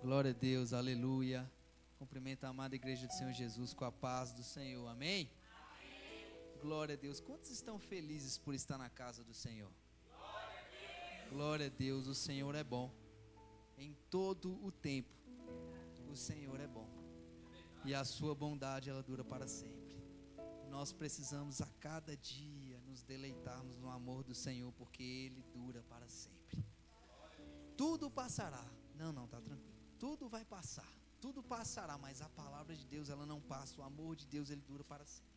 Glória a Deus, aleluia. Cumprimento a amada igreja do Senhor Jesus com a paz do Senhor, amém? Amém. Glória a Deus. Quantos estão felizes por estar na casa do Senhor? Glória a Deus. Glória a Deus, o Senhor é bom. Em todo o tempo, o Senhor é bom. E a sua bondade, ela dura para sempre. Nós precisamos a cada dia nos deleitarmos no amor do Senhor, porque Ele dura para sempre. Tudo passará. Não, tá tranquilo. Tudo vai passar. Tudo passará, mas a palavra de Deus, ela não passa. O amor de Deus, ele dura para sempre.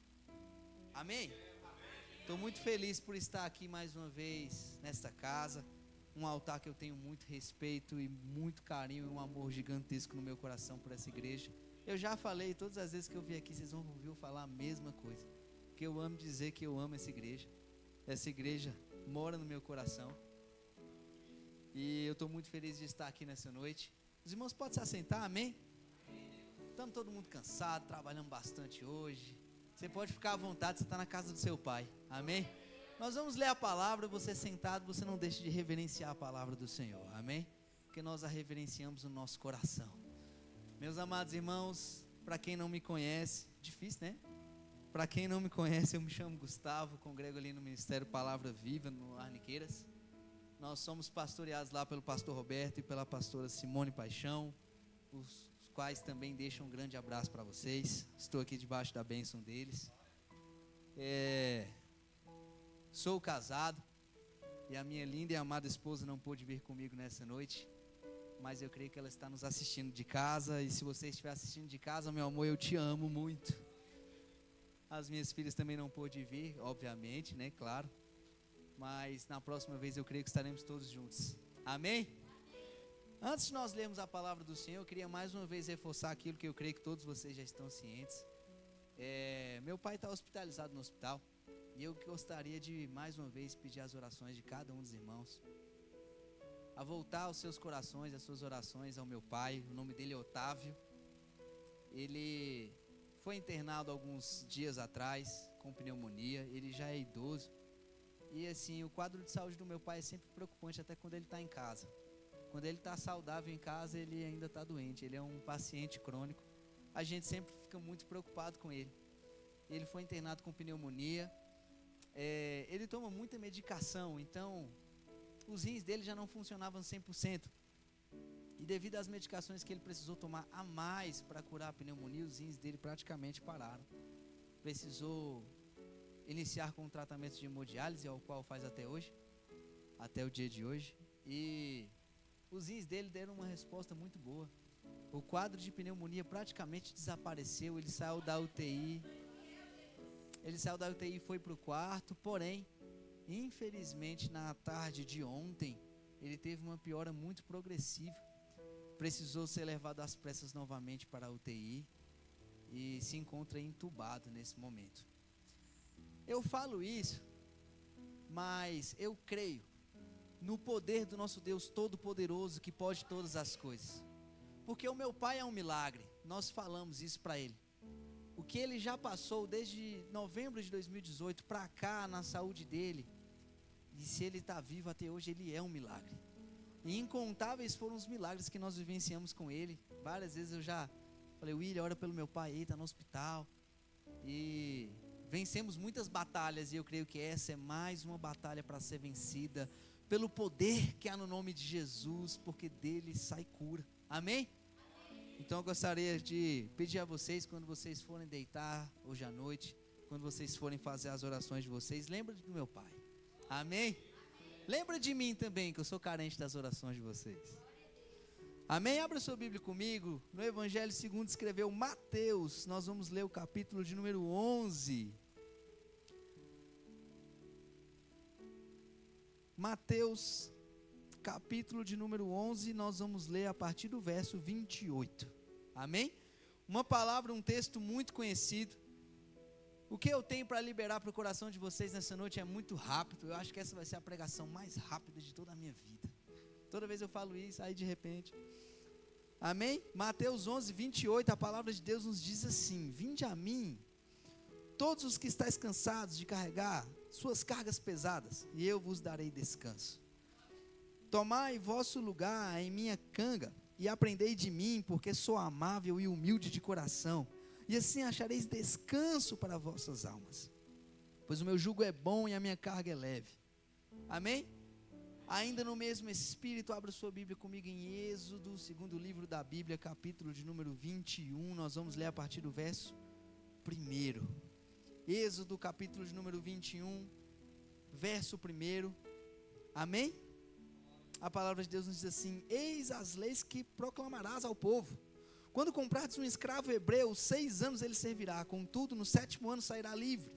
Amém? Estou muito feliz por estar aqui mais uma vez nesta casa. Um altar que eu tenho muito respeito e muito carinho e um amor gigantesco no meu coração por essa igreja. Eu já falei, todas as vezes que eu vim aqui, vocês vão ouvir eu falar a mesma coisa. Que eu amo dizer que eu amo essa igreja. Essa igreja mora no meu coração. E eu estou muito feliz de estar aqui nessa noite. Os irmãos podem se assentar, amém? Estamos todo mundo cansado, trabalhando bastante hoje. Você pode ficar à vontade, você está na casa do seu pai, amém? Nós vamos ler a palavra, você sentado, você não deixe de reverenciar a palavra do Senhor, amém? Porque nós a reverenciamos no nosso coração. Meus amados irmãos, para quem não me conhece, difícil, né? Para quem não me conhece, eu me chamo Gustavo, congrego ali no Ministério Palavra Viva, no Arniqueiras. Nós somos pastoreados lá pelo pastor Roberto e pela pastora Simone Paixão, os quais também deixam um grande abraço para vocês. Estou aqui debaixo da bênção deles. Sou casado e a minha linda e amada esposa não pôde vir comigo nessa noite, mas eu creio que ela está nos assistindo de casa. E se você estiver assistindo de casa, meu amor, eu te amo muito. As minhas filhas também não pôde vir, obviamente, né, claro. Mas na próxima vez eu creio que estaremos todos juntos. Amém? Antes de nós lermos a palavra do Senhor, eu queria mais uma vez reforçar aquilo que eu creio que todos vocês já estão cientes. Meu pai está hospitalizado no hospital. E eu gostaria de mais uma vez pedir as orações de cada um dos irmãos. A voltar os seus corações, as suas orações ao meu pai. O nome dele é Otávio. Ele foi internado alguns dias atrás com pneumonia. Ele já é idoso. E assim, o quadro de saúde do meu pai é sempre preocupante, até quando ele está em casa. Quando ele está saudável em casa, ele ainda está doente. Ele é um paciente crônico. A gente sempre fica muito preocupado com ele. Ele foi internado com pneumonia. Ele toma muita medicação, então os rins dele já não funcionavam 100%. E devido às medicações que ele precisou tomar a mais para curar a pneumonia, os rins dele praticamente pararam. Precisou iniciar com um tratamento de hemodiálise, ao qual faz até hoje, até o dia de hoje. E os rins dele deram uma resposta muito boa. O quadro de pneumonia praticamente desapareceu. Ele saiu da UTI. E foi para o quarto. Porém, infelizmente, na tarde de ontem, ele teve uma piora muito progressiva. Precisou ser levado às pressas novamente para a UTI. E se encontra entubado nesse momento. Eu falo isso, mas eu creio no poder do nosso Deus Todo-Poderoso, que pode todas as coisas. Porque o meu pai é um milagre. Nós falamos isso para ele. O que ele já passou desde novembro de 2018 para cá na saúde dele, e se ele está vivo até hoje, ele é um milagre. E incontáveis foram os milagres que nós vivenciamos com ele. Várias vezes eu já falei: William, ora pelo meu pai, ele está no hospital. E vencemos muitas batalhas, e eu creio que essa é mais uma batalha para ser vencida, pelo poder que há no nome de Jesus, porque dele sai cura, amém? Então eu gostaria de pedir a vocês, quando vocês forem deitar hoje à noite, quando vocês forem fazer as orações de vocês, lembra do meu pai, amém? Lembra de mim também, que eu sou carente das orações de vocês. Amém? Abra sua Bíblia comigo, no Evangelho segundo escreveu Mateus. Nós vamos ler o capítulo de número 11. Mateus, capítulo de número 11, nós vamos ler a partir do verso 28. Amém? Uma palavra, um texto muito conhecido. O que eu tenho para liberar para o coração de vocês nessa noite é muito rápido. Eu acho que essa vai ser a pregação mais rápida de toda a minha vida. Toda vez eu falo isso, aí de repente. Amém? Mateus 11, 28, a palavra de Deus nos diz assim: vinde a mim, todos os que estáis cansados de carregar suas cargas pesadas, e eu vos darei descanso. Tomai vosso lugar em minha canga, e aprendei de mim, porque sou amável e humilde de coração, e assim achareis descanso para vossas almas. Pois o meu jugo é bom e a minha carga é leve. Amém? Ainda no mesmo espírito, abra sua Bíblia comigo em Êxodo, segundo livro da Bíblia, capítulo de número 21, nós vamos ler a partir do verso 1. Êxodo, capítulo de número 21, verso 1. Amém? A palavra de Deus nos diz assim: eis as leis que proclamarás ao povo. Quando comprares um escravo hebreu, 6 anos ele servirá, contudo no 7º ano sairá livre,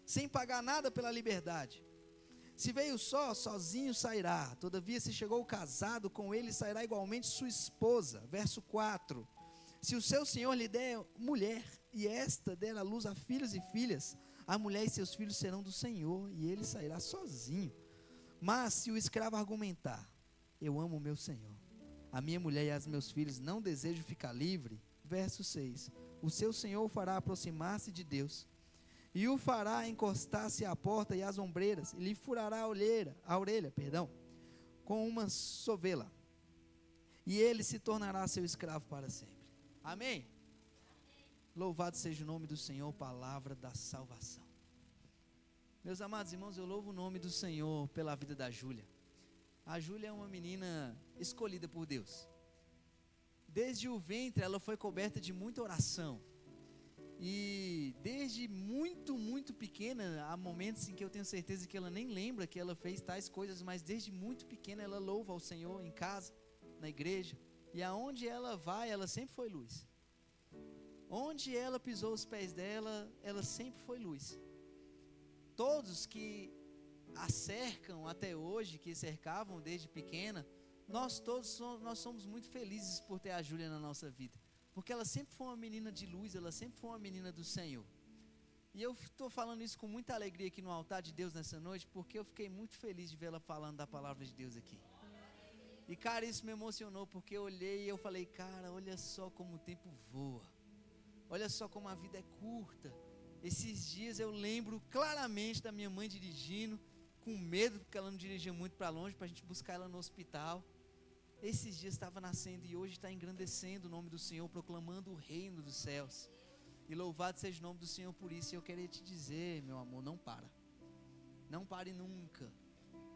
sem pagar nada pela liberdade. Se veio sozinho sairá, todavia se chegou casado, com ele sairá igualmente sua esposa. Verso 4, se o seu senhor lhe der mulher, e esta der à luz a filhos e filhas, a mulher e seus filhos serão do Senhor, e ele sairá sozinho. Mas se o escravo argumentar, eu amo o meu senhor, a minha mulher e os meus filhos, não desejo ficar livre. Verso 6, o seu senhor o fará aproximar-se de Deus, e o fará encostar-se à porta e às ombreiras, e lhe furará a orelha, com uma sovela, e ele se tornará seu escravo para sempre. Amém? Louvado seja o nome do Senhor, palavra da salvação. Meus amados irmãos, eu louvo o nome do Senhor pela vida da Júlia. A Júlia é uma menina escolhida por Deus. Desde o ventre ela foi coberta de muita oração. E desde muito pequena, há momentos em que eu tenho certeza que ela nem lembra que ela fez tais coisas, mas desde muito pequena ela louva ao Senhor em casa, na igreja, e aonde ela vai, ela sempre foi luz. Onde ela pisou os pés dela, ela sempre foi luz. Todos que a cercam até hoje, que cercavam desde pequena, nós somos muito felizes por ter a Júlia na nossa vida. Porque ela sempre foi uma menina de luz, ela sempre foi uma menina do Senhor. E eu estou falando isso com muita alegria aqui no altar de Deus nessa noite, porque eu fiquei muito feliz de vê-la falando da palavra de Deus aqui. E cara, isso me emocionou, porque eu olhei e eu falei, cara, olha só como o tempo voa. Olha só como a vida é curta. Esses dias eu lembro claramente da minha mãe dirigindo, com medo, porque ela não dirigia muito para longe, para a gente buscar ela no hospital. Esses dias estava nascendo e hoje está engrandecendo o nome do Senhor, proclamando o reino dos céus. E louvado seja o nome do Senhor por isso. E eu queria te dizer, meu amor, não para. Não pare nunca.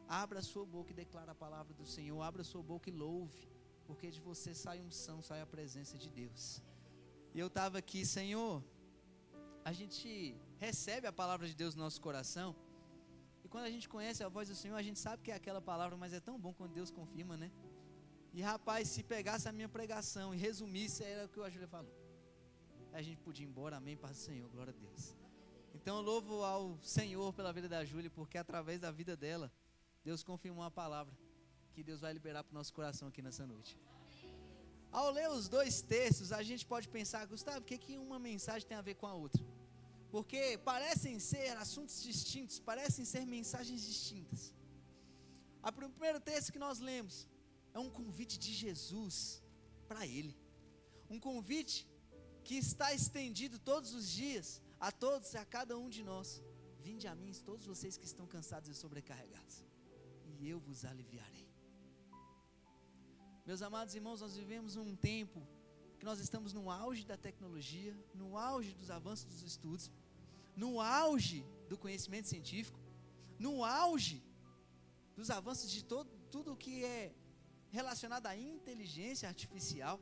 Abra a sua boca e declara a palavra do Senhor. Abra a sua boca e louve, porque de você sai unção, sai a presença de Deus. E eu estava aqui, Senhor, a gente recebe a palavra de Deus no nosso coração. E quando a gente conhece a voz do Senhor, a gente sabe que é aquela palavra, mas é tão bom quando Deus confirma, né? E rapaz, se pegasse a minha pregação e resumisse, era o que a Júlia falou. A gente podia ir embora, amém, paz do Senhor, glória a Deus. Então eu louvo ao Senhor pela vida da Júlia, porque através da vida dela, Deus confirmou uma palavra que Deus vai liberar para o nosso coração aqui nessa noite. Ao ler os 2 textos, a gente pode pensar, Gustavo, o que uma mensagem tem a ver com a outra? Porque parecem ser assuntos distintos, parecem ser mensagens distintas. O primeiro texto que nós lemos é um convite de Jesus para ele. Um convite que está estendido todos os dias, a todos e a cada um de nós. Vinde a mim, todos vocês que estão cansados e sobrecarregados, e eu vos aliviarei. Meus amados irmãos, nós vivemos um tempo que nós estamos no auge da tecnologia, no auge dos avanços dos estudos, no auge do conhecimento científico, no auge dos avanços de tudo que é relacionado à inteligência artificial.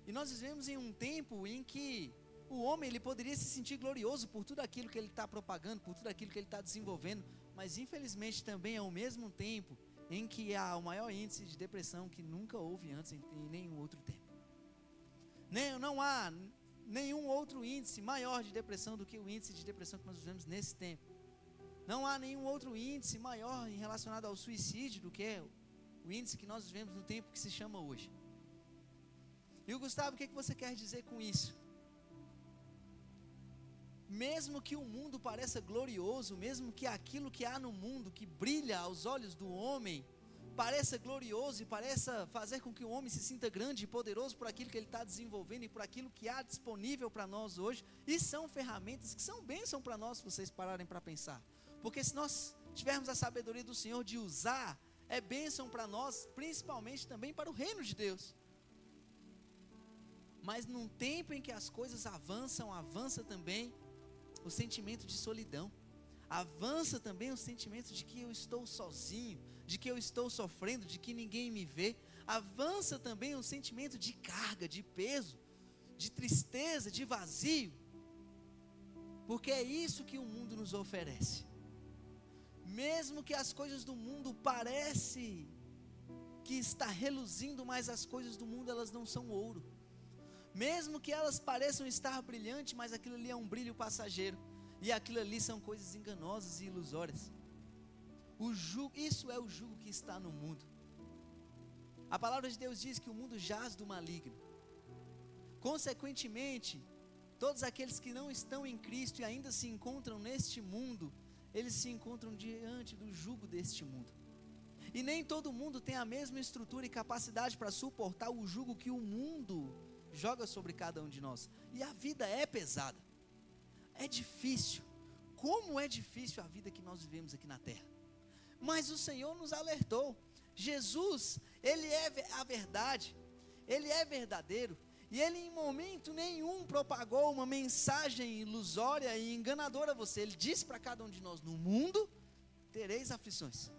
E nós vivemos em um tempo em que o homem ele poderia se sentir glorioso por tudo aquilo que ele está propagando, por tudo aquilo que ele está desenvolvendo, mas infelizmente também é ao mesmo tempo em que há o maior índice de depressão que nunca houve antes em nenhum outro tempo. Não há nenhum outro índice maior de depressão do que o índice de depressão que nós vivemos nesse tempo. Não há nenhum outro índice maior relacionado ao suicídio do que o índice que nós vivemos no tempo que se chama hoje. E o Gustavo, o que você quer dizer com isso? Mesmo que o mundo pareça glorioso, mesmo que aquilo que há no mundo, que brilha aos olhos do homem, pareça glorioso e pareça fazer com que o homem se sinta grande e poderoso por aquilo que ele está desenvolvendo e por aquilo que há disponível para nós hoje, e são ferramentas que são bênção para nós, se vocês pararem para pensar. Porque se nós tivermos a sabedoria do Senhor de usar é bênção para nós, principalmente também para o reino de Deus. Mas num tempo em que as coisas avançam, avança também o sentimento de solidão. Avança também o sentimento de que eu estou sozinho, de que eu estou sofrendo, de que ninguém me vê. Avança também o sentimento de carga, de peso, de tristeza, de vazio. Porque é isso que o mundo nos oferece. Mesmo que as coisas do mundo parecem que está reluzindo, mas as coisas do mundo elas não são ouro. Mesmo que elas pareçam estar brilhantes, mas aquilo ali é um brilho passageiro. E aquilo ali são coisas enganosas e ilusórias. Isso é o jugo que está no mundo. A palavra de Deus diz que o mundo jaz do maligno. Consequentemente, todos aqueles que não estão em Cristo e ainda se encontram neste mundo, eles se encontram diante do jugo deste mundo. E nem todo mundo tem a mesma estrutura e capacidade para suportar o jugo que o mundo joga sobre cada um de nós. E a vida é pesada. É difícil. Como é difícil a vida que nós vivemos aqui na terra. Mas o Senhor nos alertou. Jesus, Ele é a verdade. Ele é verdadeiro. E Ele em momento nenhum propagou uma mensagem ilusória e enganadora a você. Ele disse para cada um de nós: no mundo tereis aflições,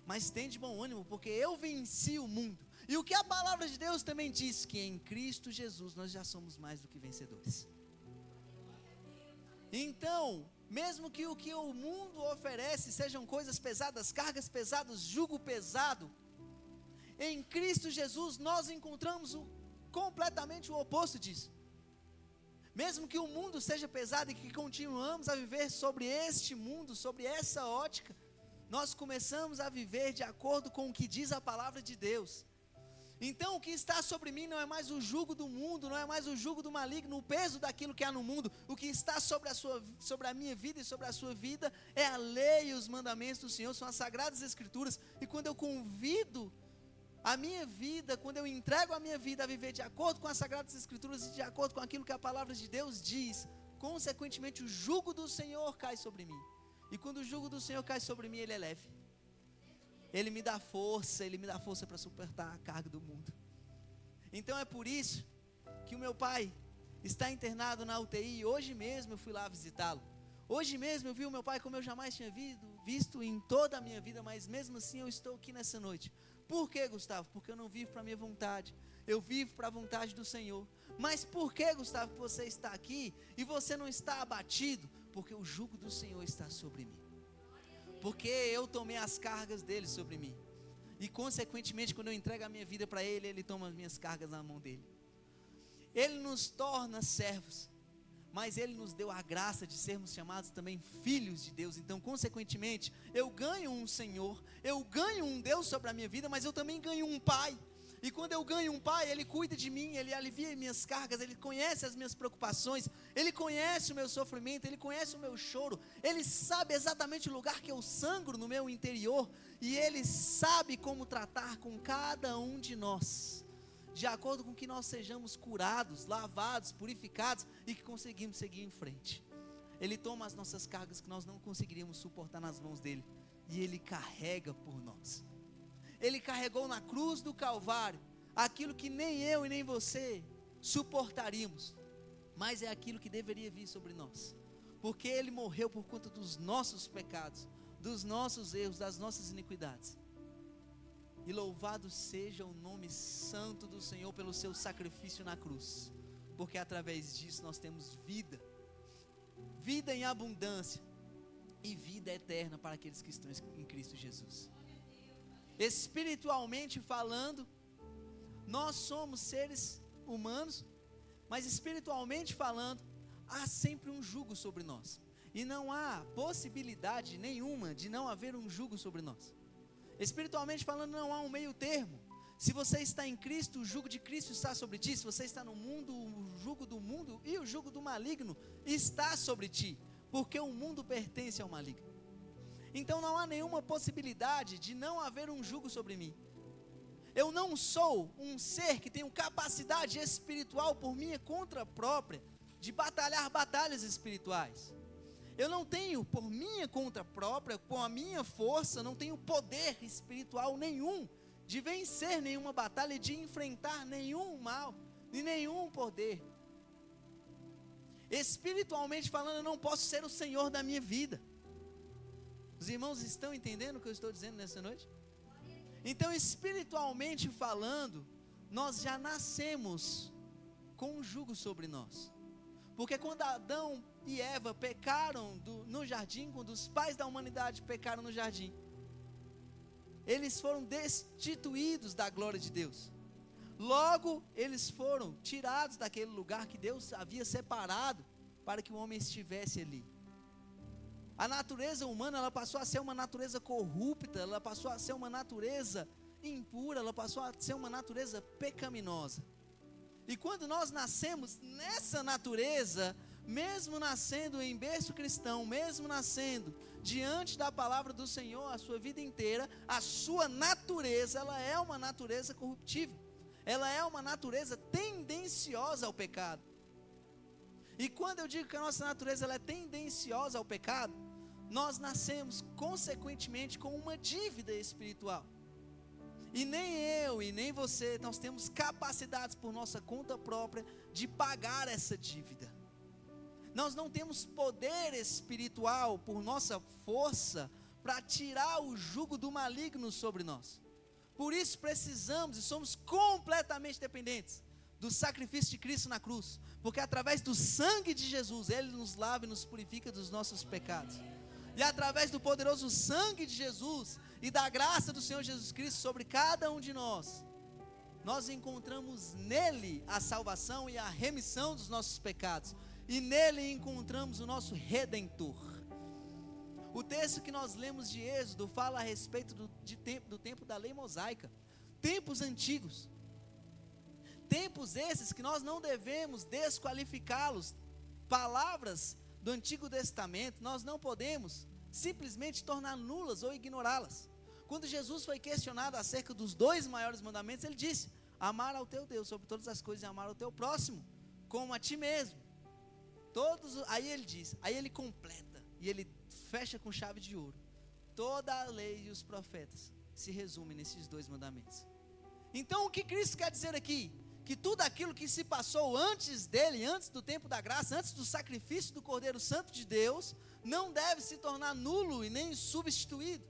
mas tende bom ânimo, porque eu venci o mundo. E o que a palavra de Deus também diz, que em Cristo Jesus nós já somos mais do que vencedores. Então, mesmo que o que o mundo oferece sejam coisas pesadas, cargas pesadas, jugo pesado, em Cristo Jesus nós encontramos completamente o oposto disso. Mesmo que o mundo seja pesado e que continuamos a viver sobre este mundo, sobre essa ótica, nós começamos a viver de acordo com o que diz a palavra de Deus. Então o que está sobre mim não é mais o jugo do mundo, não é mais o jugo do maligno, o peso daquilo que há no mundo. O que está sobre a minha vida e sobre a sua vida é a lei e os mandamentos do Senhor, são as sagradas escrituras. E quando eu convido a minha vida, quando eu entrego a minha vida a viver de acordo com as sagradas escrituras e de acordo com aquilo que a palavra de Deus diz, consequentemente o jugo do Senhor cai sobre mim. E quando o jugo do Senhor cai sobre mim, ele é leve. Ele me dá força para suportar a carga do mundo. Então é por isso que o meu pai está internado na UTI. Hoje mesmo eu fui lá visitá-lo. Hoje mesmo eu vi o meu pai como eu jamais tinha visto em toda a minha vida, mas mesmo assim eu estou aqui nessa noite. Por que, Gustavo? Porque eu não vivo para a minha vontade, eu vivo para a vontade do Senhor. Mas por que, Gustavo, que você está aqui e você não está abatido? Porque o jugo do Senhor está sobre mim. Porque eu tomei as cargas dele sobre mim. E consequentemente, quando eu entrego a minha vida para ele, ele toma as minhas cargas na mão dele. Ele nos torna servos, mas ele nos deu a graça de sermos chamados também filhos de Deus. Então consequentemente, eu ganho um Senhor, eu ganho um Deus sobre a minha vida, mas eu também ganho um Pai. E quando eu ganho um Pai, Ele cuida de mim, Ele alivia minhas cargas, Ele conhece as minhas preocupações, Ele conhece o meu sofrimento, Ele conhece o meu choro, Ele sabe exatamente o lugar que eu sangro no meu interior, e Ele sabe como tratar com cada um de nós, de acordo com que nós sejamos curados, lavados, purificados, e que conseguimos seguir em frente. Ele toma as nossas cargas que nós não conseguiríamos suportar nas mãos dEle, e Ele carrega por nós. Ele carregou na cruz do Calvário aquilo que nem eu e nem você suportaríamos, mas é aquilo que deveria vir sobre nós, porque Ele morreu por conta dos nossos pecados, dos nossos erros, das nossas iniquidades. E louvado seja o nome santo do Senhor pelo seu sacrifício na cruz, porque através disso nós temos vida, vida em abundância e vida eterna para aqueles que estão em Cristo Jesus. Espiritualmente falando, nós somos seres humanos, mas espiritualmente falando, há sempre um jugo sobre nós, e não há possibilidade nenhuma de não haver um jugo sobre nós. Espiritualmente falando, não há um meio termo. Se você está em Cristo, o jugo de Cristo está sobre ti. Se você está no mundo, o jugo do mundo e o jugo do maligno está sobre ti, porque o mundo pertence ao maligno. Então não há nenhuma possibilidade de não haver um jugo sobre mim. Eu não sou um ser que tenho capacidade espiritual por minha conta própria de batalhar batalhas espirituais. Eu não tenho, por minha conta própria, com a minha força, não tenho poder espiritual nenhum de vencer nenhuma batalha, de enfrentar nenhum mal e nenhum poder. Espiritualmente falando, eu não posso ser o Senhor da minha vida. Os irmãos estão entendendo o que eu estou dizendo nessa noite? Então, espiritualmente falando, nós já nascemos com um jugo sobre nós. Porque quando Adão e Eva pecaram no jardim, quando os pais da humanidade pecaram no jardim, eles foram destituídos da glória de Deus. Logo, eles foram tirados daquele lugar que Deus havia separado para que o homem estivesse ali. A natureza humana, ela passou a ser uma natureza corrupta, ela passou a ser uma natureza impura, ela passou a ser uma natureza pecaminosa. E quando nós nascemos nessa natureza, mesmo nascendo em berço cristão, mesmo nascendo diante da palavra do Senhor a sua vida inteira, a sua natureza, ela é uma natureza corruptível. Ela é uma natureza tendenciosa ao pecado. E quando eu digo que a nossa natureza ela é tendenciosa ao pecado, nós nascemos consequentemente com uma dívida espiritual. E nem eu e nem você, nós temos capacidades por nossa conta própria de pagar essa dívida. Nós não temos poder espiritual por nossa força para tirar o jugo do maligno sobre nós. Por isso precisamos e somos completamente dependentes do sacrifício de Cristo na cruz. Porque através do sangue de Jesus, Ele nos lava e nos purifica dos nossos pecados. E através do poderoso sangue de Jesus e da graça do Senhor Jesus Cristo sobre cada um de nós, nós encontramos nele a salvação e a remissão dos nossos pecados. E nele encontramos o nosso Redentor. O texto que nós lemos de Êxodo fala a respeito do tempo da lei mosaica. Tempos antigos. Tempos esses que nós não devemos desqualificá-los. Palavras do Antigo Testamento, nós não podemos simplesmente tornar nulas ou ignorá-las. Quando Jesus foi questionado acerca dos 2 maiores mandamentos, Ele disse: amar ao teu Deus sobre todas as coisas e amar ao teu próximo como a ti mesmo. Aí Ele diz, aí Ele completa, e Ele fecha com chave de ouro. Toda a lei e os profetas se resumem nesses 2 mandamentos. Então o que Cristo quer dizer aqui? Que tudo aquilo que se passou antes dele, antes do tempo da graça, antes do sacrifício do Cordeiro Santo de Deus, não deve se tornar nulo e nem substituído.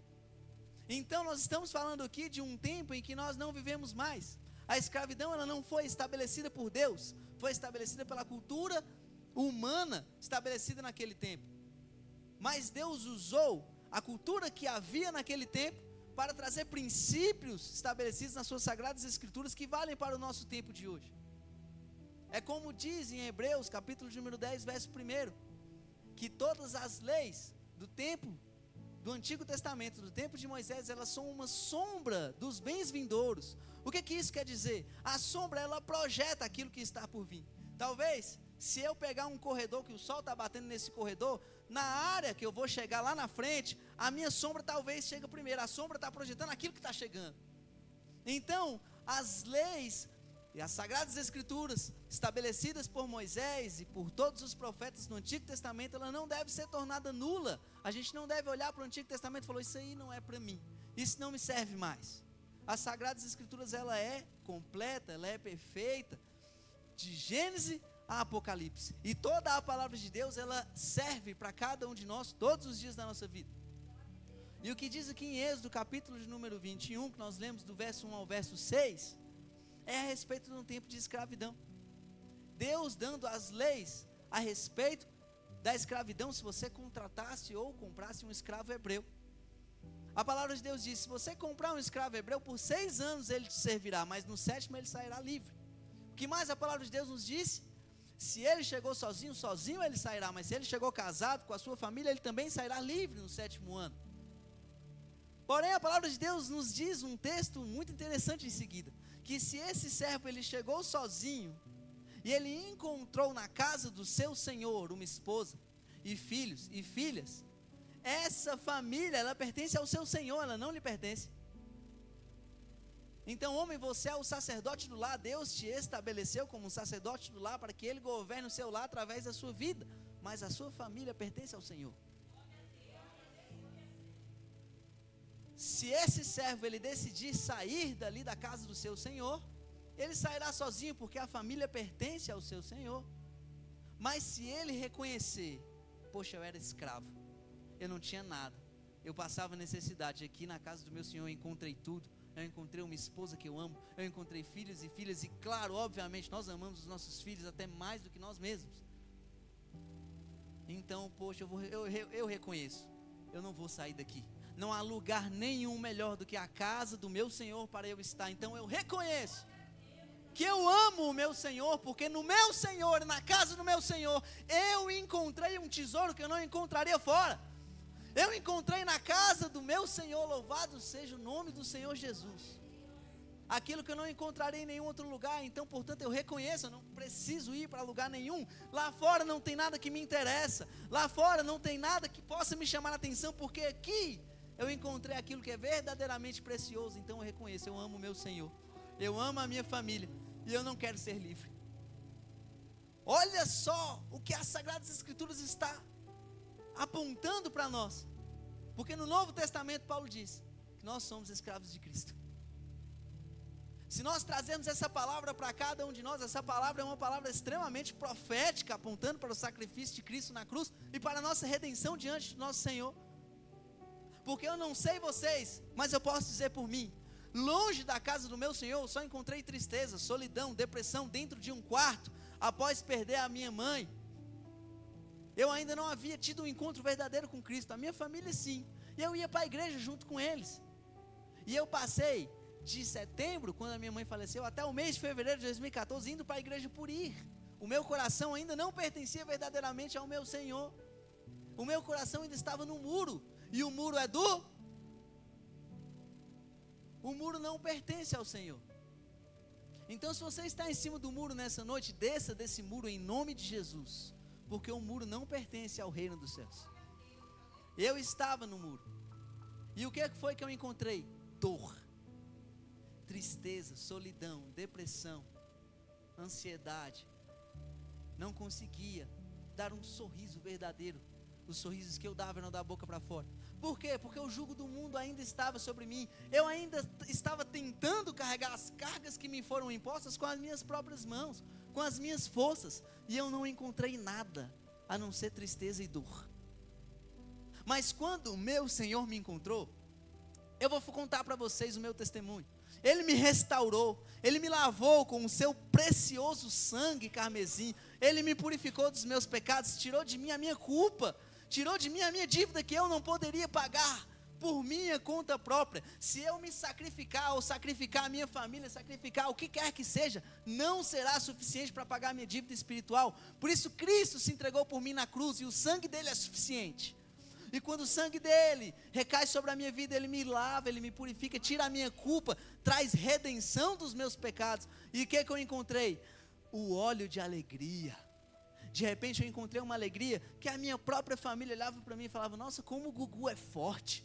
Então nós estamos falando aqui de um tempo em que nós não vivemos mais. A escravidão ela não foi estabelecida por Deus, foi estabelecida pela cultura humana estabelecida naquele tempo. Mas Deus usou a cultura que havia naquele tempo para trazer princípios estabelecidos nas suas sagradas escrituras que valem para o nosso tempo de hoje. É como diz em Hebreus, capítulo de número 10, verso 1, que todas as leis do tempo do Antigo Testamento, do tempo de Moisés, elas são uma sombra dos bens vindouros. O que isso quer dizer? A sombra, ela projeta aquilo que está por vir. Talvez, se eu pegar um corredor, que o sol está batendo nesse corredor, na área que eu vou chegar lá na frente, a minha sombra talvez chegue primeiro. A sombra está projetando aquilo que está chegando. Então, as leis e as sagradas escrituras estabelecidas por Moisés e por todos os profetas no Antigo Testamento, ela não deve ser tornada nula. A gente não deve olhar para o Antigo Testamento e falar: isso aí não é para mim, isso não me serve mais. As sagradas escrituras, ela é completa, ela é perfeita, de Gênesis a Apocalipse, e toda a palavra de Deus, ela serve para cada um de nós, todos os dias da nossa vida. E o que diz aqui em Êxodo, capítulo de número 21, que nós lemos do verso 1 ao verso 6, é a respeito de um tempo de escravidão. Deus dando as leis a respeito da escravidão, se você contratasse ou comprasse um escravo hebreu. A palavra de Deus diz: se você comprar um escravo hebreu, por 6 anos ele te servirá, mas no 7º ele sairá livre. O que mais a palavra de Deus nos disse? Se ele chegou sozinho, sozinho ele sairá, mas se ele chegou casado com a sua família, ele também sairá livre no 7º ano. Porém, a palavra de Deus nos diz um texto muito interessante em seguida, que se esse servo ele chegou sozinho, e ele encontrou na casa do seu senhor uma esposa, e filhos e filhas, essa família, ela pertence ao seu senhor, ela não lhe pertence. Então, homem, você é o sacerdote do lar. Deus te estabeleceu como um sacerdote do lar para que Ele governe o seu lar através da sua vida, mas a sua família pertence ao Senhor. Se esse servo ele decidir sair dali da casa do seu senhor, ele sairá sozinho, porque a família pertence ao seu senhor. Mas se ele reconhecer, poxa, eu era escravo, eu não tinha nada, eu passava necessidade, aqui na casa do meu senhor eu encontrei tudo, eu encontrei uma esposa que eu amo, eu encontrei filhos e filhas, e claro, obviamente, nós amamos os nossos filhos até mais do que nós mesmos. Então, poxa, eu reconheço, eu não vou sair daqui, não há lugar nenhum melhor do que a casa do meu Senhor para eu estar. Então eu reconheço que eu amo o meu Senhor, porque no meu Senhor, na casa do meu Senhor, eu encontrei um tesouro que eu não encontraria fora. Eu encontrei na casa do meu Senhor, louvado seja o nome do Senhor Jesus, aquilo que eu não encontrarei em nenhum outro lugar. Então, portanto, eu reconheço, eu não preciso ir para lugar nenhum. Lá fora não tem nada que me interessa, lá fora não tem nada que possa me chamar a atenção, porque aqui eu encontrei aquilo que é verdadeiramente precioso. Então eu reconheço, eu amo o meu Senhor, eu amo a minha família, e eu não quero ser livre. Olha só o que as Sagradas Escrituras está apontando para nós, porque no Novo Testamento Paulo diz que nós somos escravos de Cristo. Se nós trazemos essa palavra para cada um de nós, essa palavra é uma palavra extremamente profética, apontando para o sacrifício de Cristo na cruz e para a nossa redenção diante do nosso Senhor. Porque eu não sei vocês, mas eu posso dizer por mim, longe da casa do meu Senhor, eu só encontrei tristeza, solidão, depressão dentro de um quarto, após perder a minha mãe. Eu ainda não havia tido um encontro verdadeiro com Cristo. A minha família sim, e eu ia para a igreja junto com eles, e eu passei de setembro, quando a minha mãe faleceu, até o mês de fevereiro de 2014, indo para a igreja por ir. O meu coração ainda não pertencia verdadeiramente ao meu Senhor, o meu coração ainda estava no muro, e o muro é o muro não pertence ao Senhor. Então, se você está em cima do muro nessa noite, desça desse muro em nome de Jesus, porque o muro não pertence ao reino dos céus. Eu estava no muro, e o que foi que eu encontrei? Dor, tristeza, solidão, depressão, ansiedade. Não conseguia dar um sorriso verdadeiro. Os sorrisos que eu dava eram da boca para fora. Por quê? Porque o jugo do mundo ainda estava sobre mim. Eu ainda estava tentando carregar as cargas que me foram impostas com as minhas próprias mãos, com as minhas forças, e eu não encontrei nada a não ser tristeza e dor. Mas quando o meu Senhor me encontrou, eu vou contar para vocês o meu testemunho. Ele me restaurou, Ele me lavou com o seu precioso sangue carmesim, Ele me purificou dos meus pecados, tirou de mim a minha culpa, tirou de mim a minha dívida que eu não poderia pagar por minha conta própria. Se eu me sacrificar, ou sacrificar a minha família, sacrificar o que quer que seja, não será suficiente para pagar a minha dívida espiritual. Por isso Cristo se entregou por mim na cruz, e o sangue dele é suficiente. E quando o sangue dele recai sobre a minha vida, ele me lava, ele me purifica, tira a minha culpa, traz redenção dos meus pecados. E o que eu encontrei? O óleo de alegria. De repente eu encontrei uma alegria que a minha própria família olhava para mim e falava: nossa, como o Gugu é forte.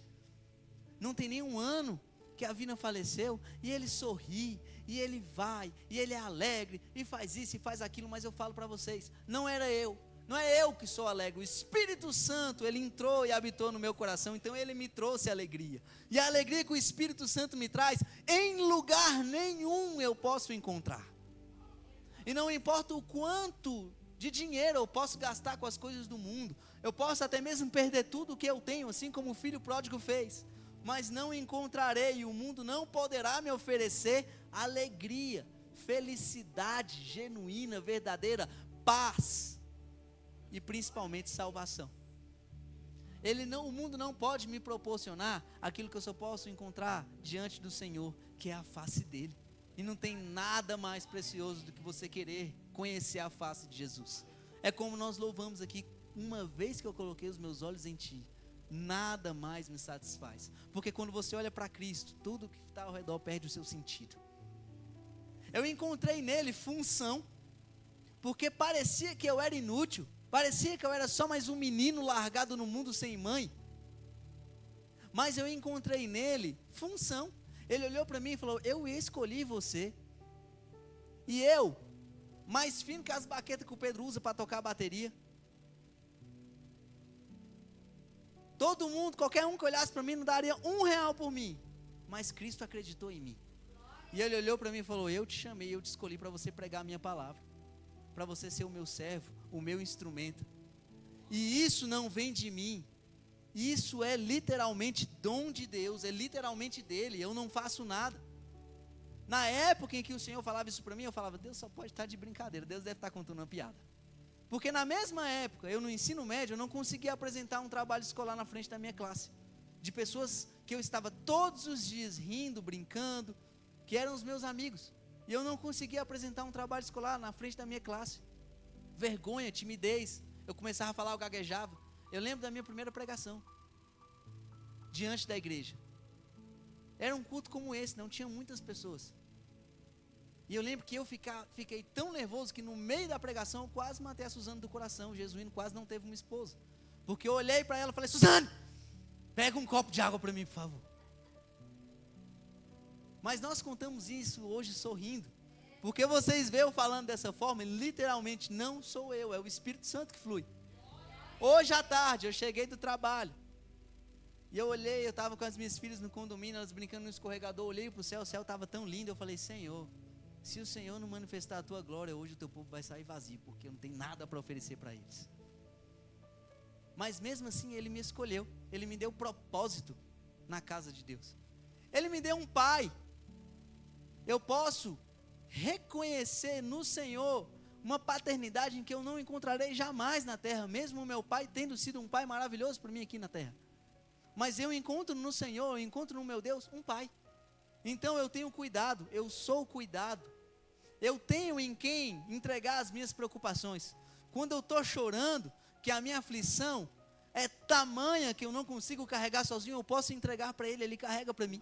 Não tem nem um ano que a Vina faleceu, e ele sorri, e ele vai, e ele é alegre, e faz isso e faz aquilo. Mas eu falo para vocês, não era eu. Não é eu que sou alegre, o Espírito Santo, ele entrou e habitou no meu coração, então ele me trouxe alegria. E a alegria que o Espírito Santo me traz, em lugar nenhum eu posso encontrar. E não importa o quanto de dinheiro eu posso gastar com as coisas do mundo, eu posso até mesmo perder tudo o que eu tenho, assim como o filho pródigo fez, mas não encontrarei, e o mundo não poderá me oferecer alegria, felicidade genuína, verdadeira, paz, e principalmente salvação. O mundo não pode me proporcionar aquilo que eu só posso encontrar diante do Senhor, que é a face dele. E não tem nada mais precioso do que você querer conhecer a face de Jesus. É como nós louvamos aqui: uma vez que eu coloquei os meus olhos em ti, nada mais me satisfaz. Porque quando você olha para Cristo, tudo que está ao redor perde o seu sentido. Eu encontrei nele função, porque parecia que eu era inútil, parecia que eu era só mais um menino largado no mundo sem mãe. Mas eu encontrei nele função. Ele olhou para mim e falou: eu escolhi você. E eu, mais fino que as baquetas que o Pedro usa para tocar a bateria, Todo mundo, qualquer um que olhasse para mim, não daria R$1 por mim. Mas Cristo acreditou em mim. E Ele olhou para mim e falou: eu te chamei, eu te escolhi para você pregar a minha palavra, para você ser o meu servo, o meu instrumento. E isso não vem de mim. Isso é literalmente dom de Deus, é literalmente dele. Eu não faço nada. Na época em que o Senhor falava isso para mim, eu falava: Deus só pode estar de brincadeira, Deus deve estar contando uma piada. Porque na mesma época, eu no ensino médio, eu não conseguia apresentar um trabalho escolar na frente da minha classe, de pessoas que eu estava todos os dias rindo, brincando, que eram os meus amigos, e eu não conseguia apresentar um trabalho escolar na frente da minha classe. Vergonha, timidez, eu começava a falar, eu gaguejava. Eu lembro da minha primeira pregação, diante da igreja. Era um culto como esse, não tinha muitas pessoas. E eu lembro que eu fiquei tão nervoso que no meio da pregação eu quase matei a Suzane do coração. O Jesuíno quase não teve uma esposa. Porque eu olhei para ela e falei: Suzane, pega um copo de água para mim, por favor. Mas nós contamos isso hoje sorrindo. Porque vocês veem eu falando dessa forma, literalmente não sou eu, é o Espírito Santo que flui. Hoje à tarde eu cheguei do trabalho. E eu olhei, eu estava com as minhas filhas no condomínio, elas brincando no escorregador, olhei para o céu estava tão lindo, eu falei: Senhor, se o Senhor não manifestar a tua glória, hoje o teu povo vai sair vazio, porque eu não tenho nada para oferecer para eles. Mas mesmo assim Ele me escolheu, Ele me deu propósito na casa de Deus. Ele me deu um pai. Eu posso reconhecer no Senhor uma paternidade em que eu não encontrarei jamais na terra, mesmo o meu pai tendo sido um pai maravilhoso para mim aqui na terra. Mas eu encontro no Senhor, eu encontro no meu Deus um pai. Então eu tenho cuidado, eu sou cuidado. Eu tenho em quem entregar as minhas preocupações. Quando eu estou chorando, que a minha aflição é tamanha que eu não consigo carregar sozinho, eu posso entregar para Ele, Ele carrega para mim.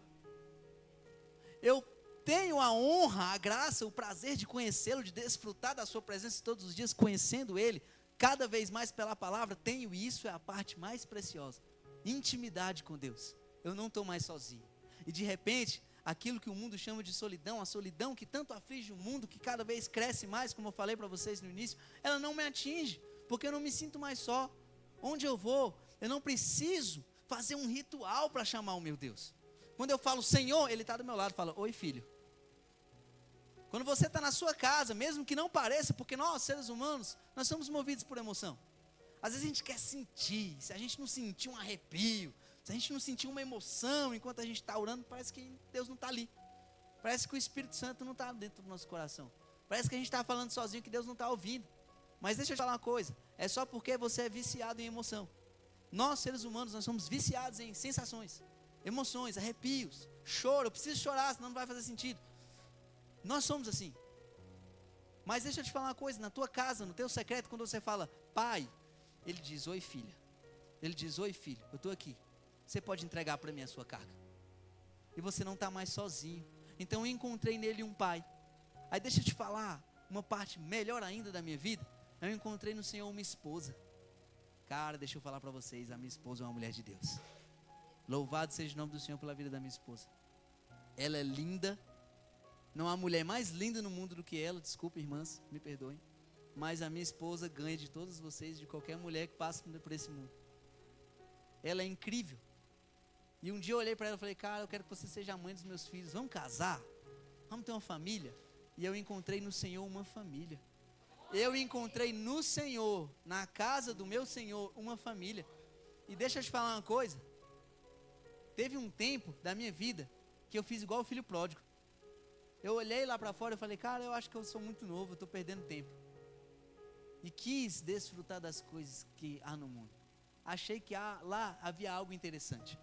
Eu tenho a honra, a graça, o prazer de conhecê-lo, de desfrutar da sua presença todos os dias, conhecendo Ele, cada vez mais pela palavra. Tenho, e isso é a parte mais preciosa, intimidade com Deus. Eu não estou mais sozinho. E de repente, aquilo que o mundo chama de solidão, a solidão que tanto aflige o mundo, que cada vez cresce mais, como eu falei para vocês no início, ela não me atinge, porque eu não me sinto mais só. Onde eu vou, eu não preciso fazer um ritual para chamar o meu Deus. Quando eu falo Senhor, Ele está do meu lado, fala: oi filho. Quando você está na sua casa, mesmo que não pareça, porque nós seres humanos, nós somos movidos por emoção. Às vezes a gente quer sentir, se a gente não sentir um arrepio, se a gente não sentir uma emoção enquanto a gente está orando, parece que Deus não está ali. Parece que o Espírito Santo não está dentro do nosso coração. Parece que a gente está falando sozinho, que Deus não está ouvindo. Mas deixa eu te falar uma coisa, é só porque você é viciado em emoção. Nós, seres humanos, nós somos viciados em sensações, emoções, arrepios, choro. Eu preciso chorar, senão não vai fazer sentido. Nós somos assim. Mas deixa eu te falar uma coisa, na tua casa, no teu secreto, quando você fala pai, Ele diz: oi filha. Ele diz: oi filho, eu estou aqui. Você pode entregar para mim a sua carga. E você não está mais sozinho. Então eu encontrei nele um pai. Aí deixa eu te falar uma parte melhor ainda da minha vida. Eu encontrei no Senhor uma esposa. Cara, deixa eu falar para vocês, a minha esposa é uma mulher de Deus. Louvado seja o nome do Senhor pela vida da minha esposa. Ela é linda. Não há mulher mais linda no mundo do que ela. Desculpa, irmãs, me perdoem. Mas a minha esposa ganha de todos vocês, de qualquer mulher que passe por esse mundo. Ela é incrível. E um dia eu olhei para ela e falei: cara, eu quero que você seja a mãe dos meus filhos. Vamos casar? Vamos ter uma família? E eu encontrei no Senhor uma família. Eu encontrei no Senhor, na casa do meu Senhor, uma família. E deixa eu te falar uma coisa. Teve um tempo da minha vida que eu fiz igual o filho pródigo. Eu olhei lá para fora e falei: cara, eu acho que eu sou muito novo, eu estou perdendo tempo. E quis desfrutar das coisas que há no mundo. Achei que lá havia algo interessante.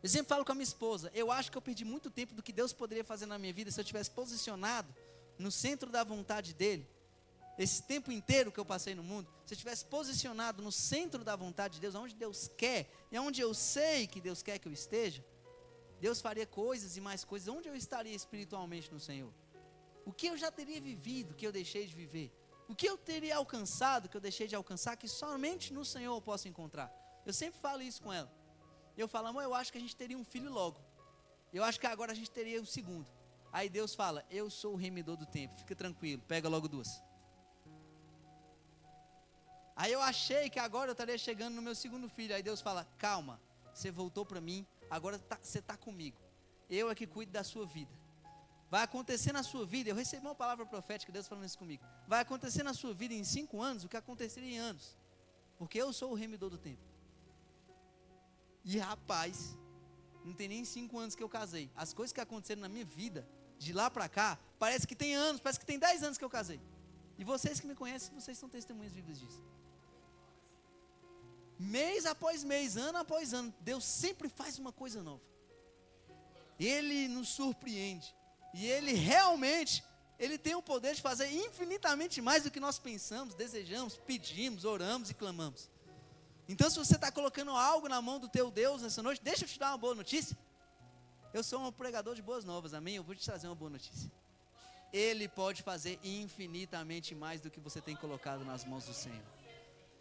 Eu sempre falo com a minha esposa: eu acho que eu perdi muito tempo do que Deus poderia fazer na minha vida se eu tivesse posicionado no centro da vontade dEle. Esse tempo inteiro que eu passei no mundo, se eu tivesse posicionado no centro da vontade de Deus, onde Deus quer e onde eu sei que Deus quer que eu esteja, Deus faria coisas e mais coisas. Onde eu estaria espiritualmente no Senhor? O que eu já teria vivido que eu deixei de viver? O que eu teria alcançado que eu deixei de alcançar, que somente no Senhor eu posso encontrar? Eu sempre falo isso com ela. Eu falo: amor, eu acho que a gente teria um filho logo. Eu acho que agora a gente teria o segundo. Aí Deus fala: eu sou o remidor do tempo, fica tranquilo, pega logo duas. Aí eu achei que agora eu estaria chegando no meu segundo filho. Aí Deus fala, calma, você voltou para mim, agora você está comigo. Eu é que cuido da sua vida. Vai acontecer na sua vida, eu recebi uma palavra profética, Deus falando isso comigo. Vai acontecer na sua vida em 5 anos o que aconteceria em anos. Porque eu sou o remidor do tempo. E rapaz, não tem nem 5 anos que eu casei. As coisas que aconteceram na minha vida, de lá para cá, parece que tem anos, parece que tem 10 anos que eu casei. E vocês que me conhecem, vocês são testemunhas vivas disso. Mês após mês, ano após ano, Deus sempre faz uma coisa nova. Ele nos surpreende. E Ele realmente, Ele tem o poder de fazer infinitamente mais do que nós pensamos, desejamos, pedimos, oramos e clamamos. Então se você está colocando algo na mão do teu Deus nessa noite, deixa eu te dar uma boa notícia. Eu sou um pregador de boas novas, amém? Eu vou te trazer uma boa notícia. Ele pode fazer infinitamente mais do que você tem colocado nas mãos do Senhor.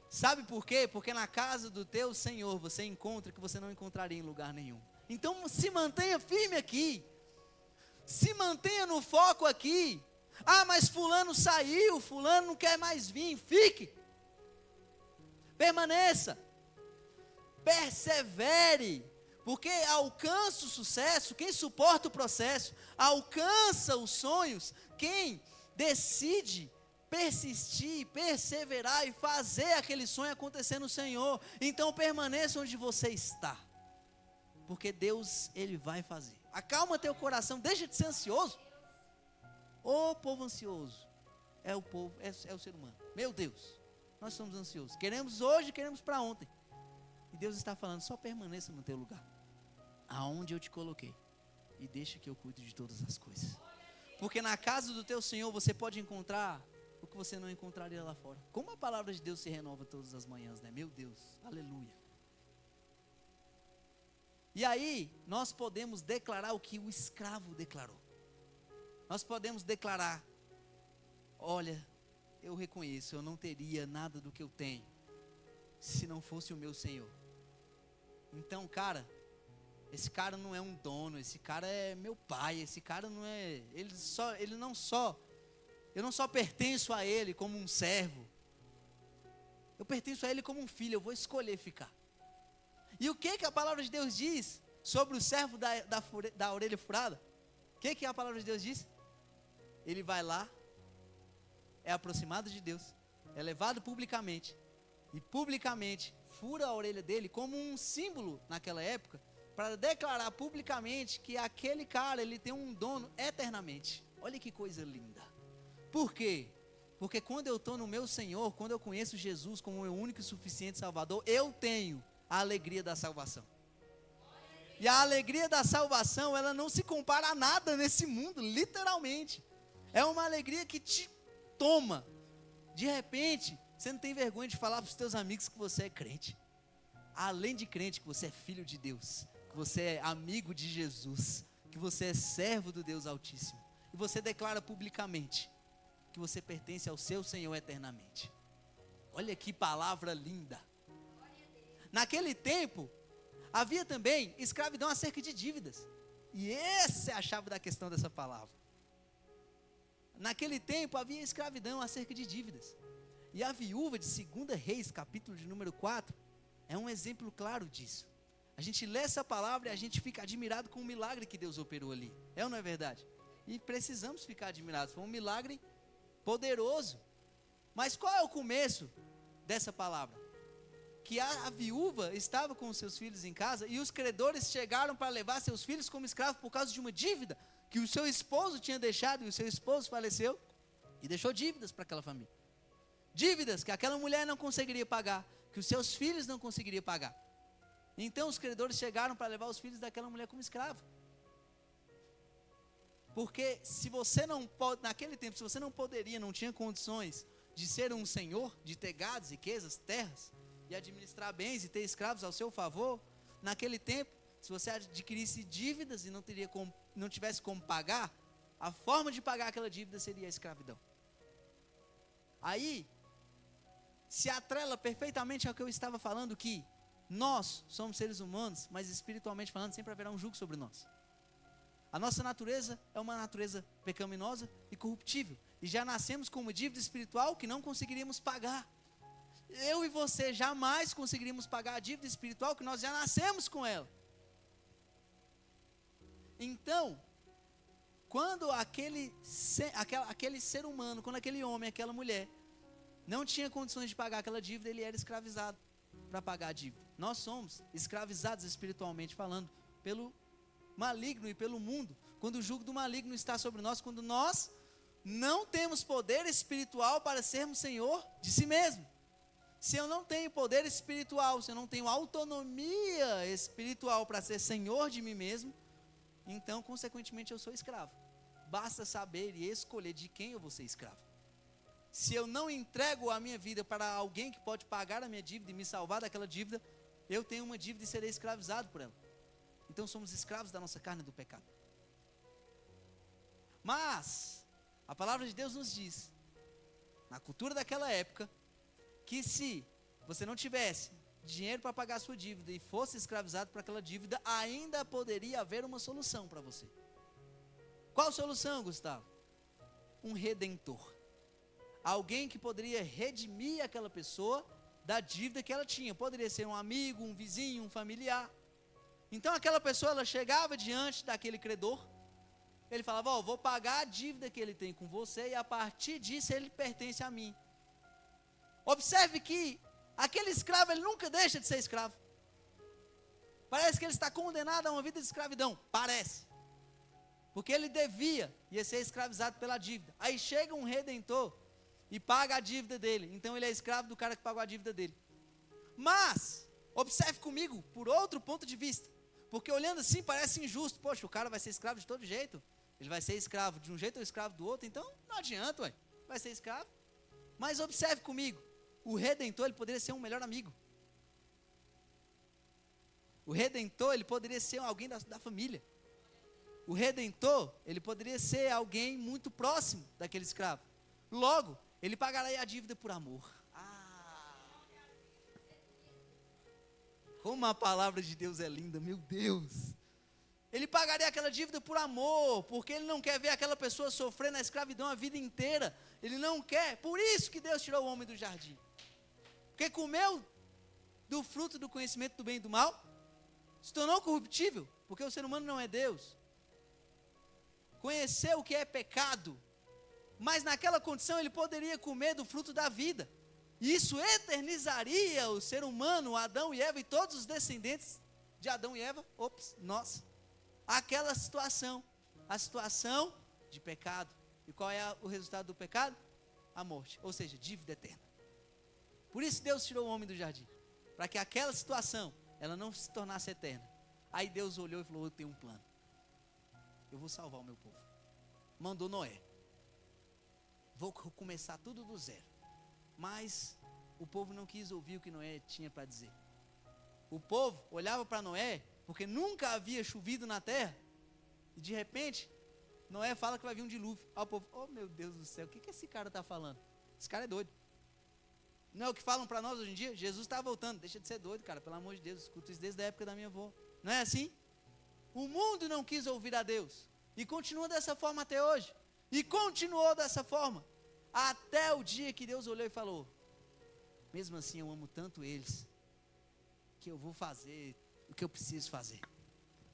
Sabe por quê? Porque na casa do teu Senhor você encontra o que você não encontraria em lugar nenhum. Então se mantenha firme aqui. Se mantenha no foco aqui. Ah, mas fulano saiu, fulano não quer mais vir. Fique. Permaneça. Persevere. Porque alcança o sucesso quem suporta o processo. Alcança os sonhos quem decide persistir, perseverar e fazer aquele sonho acontecer no Senhor. Então permaneça onde você está. Porque Deus, Ele vai fazer. Acalma teu coração, deixa de ser ansioso. Ô povo ansioso, é o povo, é o ser humano. Meu Deus, nós somos ansiosos. Queremos hoje, queremos para ontem. E Deus está falando, só permaneça no teu lugar. Aonde eu te coloquei. E deixa que eu cuide de todas as coisas. Porque na casa do teu Senhor você pode encontrar o que você não encontraria lá fora. Como a palavra de Deus se renova todas as manhãs, né? Meu Deus, aleluia. E aí, nós podemos declarar o que o escravo declarou. Nós podemos declarar, olha, eu reconheço, eu não teria nada do que eu tenho, se não fosse o meu Senhor. Então, cara, esse cara não é um dono, esse cara é meu pai, esse cara não é, eu não só pertenço a ele como um servo, eu pertenço a ele como um filho, eu vou escolher ficar. E o que a palavra de Deus diz sobre o servo da orelha furada? O que a palavra de Deus diz? Ele vai lá, é aproximado de Deus, é levado publicamente, e publicamente fura a orelha dele como um símbolo naquela época, para declarar publicamente que aquele cara, ele tem um dono eternamente. Olha que coisa linda. Por quê? Porque quando eu estou no meu Senhor, quando eu conheço Jesus como o meu único e suficiente Salvador, eu tenho a alegria da salvação. E a alegria da salvação, ela não se compara a nada nesse mundo, literalmente. É uma alegria que te toma. De repente, você não tem vergonha de falar para os teus amigos que você é crente. Além de crente, que você é filho de Deus, que você é amigo de Jesus, que você é servo do Deus Altíssimo. E você declara publicamente que você pertence ao seu Senhor eternamente. Olha que palavra linda. Naquele tempo, havia também escravidão acerca de dívidas. E essa é a chave da questão dessa palavra. Naquele tempo, havia escravidão acerca de dívidas. E a viúva de 2 Reis, capítulo de número 4, é um exemplo claro disso. A gente lê essa palavra e a gente fica admirado com o milagre que Deus operou ali. É ou não é verdade? E precisamos ficar admirados. Foi um milagre poderoso. Mas qual é o começo dessa palavra? Que a viúva estava com os seus filhos em casa e os credores chegaram para levar seus filhos como escravos por causa de uma dívida que o seu esposo tinha deixado, e o seu esposo faleceu e deixou dívidas para aquela família. Dívidas que aquela mulher não conseguiria pagar, que os seus filhos não conseguiriam pagar. Então os credores chegaram para levar os filhos daquela mulher como escravo. Porque se você não pode, naquele tempo, se você não poderia, não tinha condições de ser um senhor, de ter gados, riquezas, terras, e administrar bens e ter escravos ao seu favor, naquele tempo, se você adquirisse dívidas e não tivesse como pagar, a forma de pagar aquela dívida seria a escravidão. Aí, se atrela perfeitamente ao que eu estava falando, que nós somos seres humanos, mas espiritualmente falando, sempre haverá um jugo sobre nós. A nossa natureza é uma natureza pecaminosa e corruptível, e já nascemos com uma dívida espiritual que não conseguiríamos pagar. eu e você jamais conseguiríamos pagar a dívida espiritual que nós já nascemos com ela. Então, quando aquele ser humano, quando aquele homem, aquela mulher, não tinha condições de pagar aquela dívida, ele era escravizado para pagar a dívida. Nós somos escravizados espiritualmente falando, pelo maligno e pelo mundo, quando o jugo do maligno está sobre nós, quando nós não temos poder espiritual para sermos senhor de si mesmo. Se eu não tenho poder espiritual, se eu não tenho autonomia espiritual para ser senhor de mim mesmo, então consequentemente eu sou escravo. Basta saber e escolher de quem eu vou ser escravo. Se eu não entrego a minha vida para alguém que pode pagar a minha dívida e me salvar daquela dívida, eu tenho uma dívida e serei escravizado por ela. Então somos escravos da nossa carne e do pecado. Mas a palavra de Deus nos diz, na cultura daquela época, que se você não tivesse dinheiro para pagar a sua dívida e fosse escravizado por aquela dívida, ainda poderia haver uma solução para você. Qual solução, Gustavo? Um redentor. Alguém que poderia redimir aquela pessoa da dívida que ela tinha. Poderia ser um amigo, um vizinho, um familiar. Então aquela pessoa, ela chegava diante daquele credor, ele falava, vou pagar a dívida que ele tem com você e a partir disso ele pertence a mim. Observe que aquele escravo, ele nunca deixa de ser escravo. Parece que ele está condenado a uma vida de escravidão, parece. Porque ele ia ser escravizado pela dívida. Aí chega um redentor e paga a dívida dele. Então ele é escravo do cara que pagou a dívida dele. Mas, observe comigo, por outro ponto de vista. Porque olhando assim parece injusto. Poxa, o cara vai ser escravo de todo jeito. Ele vai ser escravo de um jeito ou escravo do outro. Então não adianta, ué. Vai ser escravo. Mas observe comigo. O redentor, ele poderia ser um melhor amigo. O redentor, ele poderia ser alguém da família. O redentor, ele poderia ser alguém muito próximo daquele escravo. Logo, ele pagaria a dívida por amor. Como a palavra de Deus é linda, meu Deus. Ele pagaria aquela dívida por amor, porque ele não quer ver aquela pessoa sofrer na escravidão a vida inteira. Ele não quer. Por isso que Deus tirou o homem do jardim. Porque comeu do fruto do conhecimento do bem e do mal, se tornou corruptível, porque o ser humano não é Deus. Conheceu o que é pecado, mas naquela condição ele poderia comer do fruto da vida. E isso eternizaria o ser humano, Adão e Eva e todos os descendentes de Adão e Eva, nós. Aquela situação, a situação de pecado. E qual é o resultado do pecado? A morte, ou seja, dívida eterna. Por isso Deus tirou o homem do jardim, para que aquela situação, ela não se tornasse eterna. Aí Deus olhou e falou, eu tenho um plano. Eu vou salvar o meu povo. Mandou Noé. Vou começar tudo do zero. Mas o povo não quis ouvir o que Noé tinha para dizer. O povo olhava para Noé, porque nunca havia chovido na terra. E de repente, Noé fala que vai vir um dilúvio. Aí o povo, oh meu Deus do céu, o que esse cara está falando? Esse cara é doido. Não é o que falam para nós hoje em dia? Jesus está voltando, deixa de ser doido, cara, pelo amor de Deus. Escuto isso desde a época da minha avó. Não é assim? O mundo não quis ouvir a Deus. E continua dessa forma até hoje. E continuou dessa forma. Até o dia que Deus olhou e falou, mesmo assim eu amo tanto eles, que eu vou fazer o que eu preciso fazer.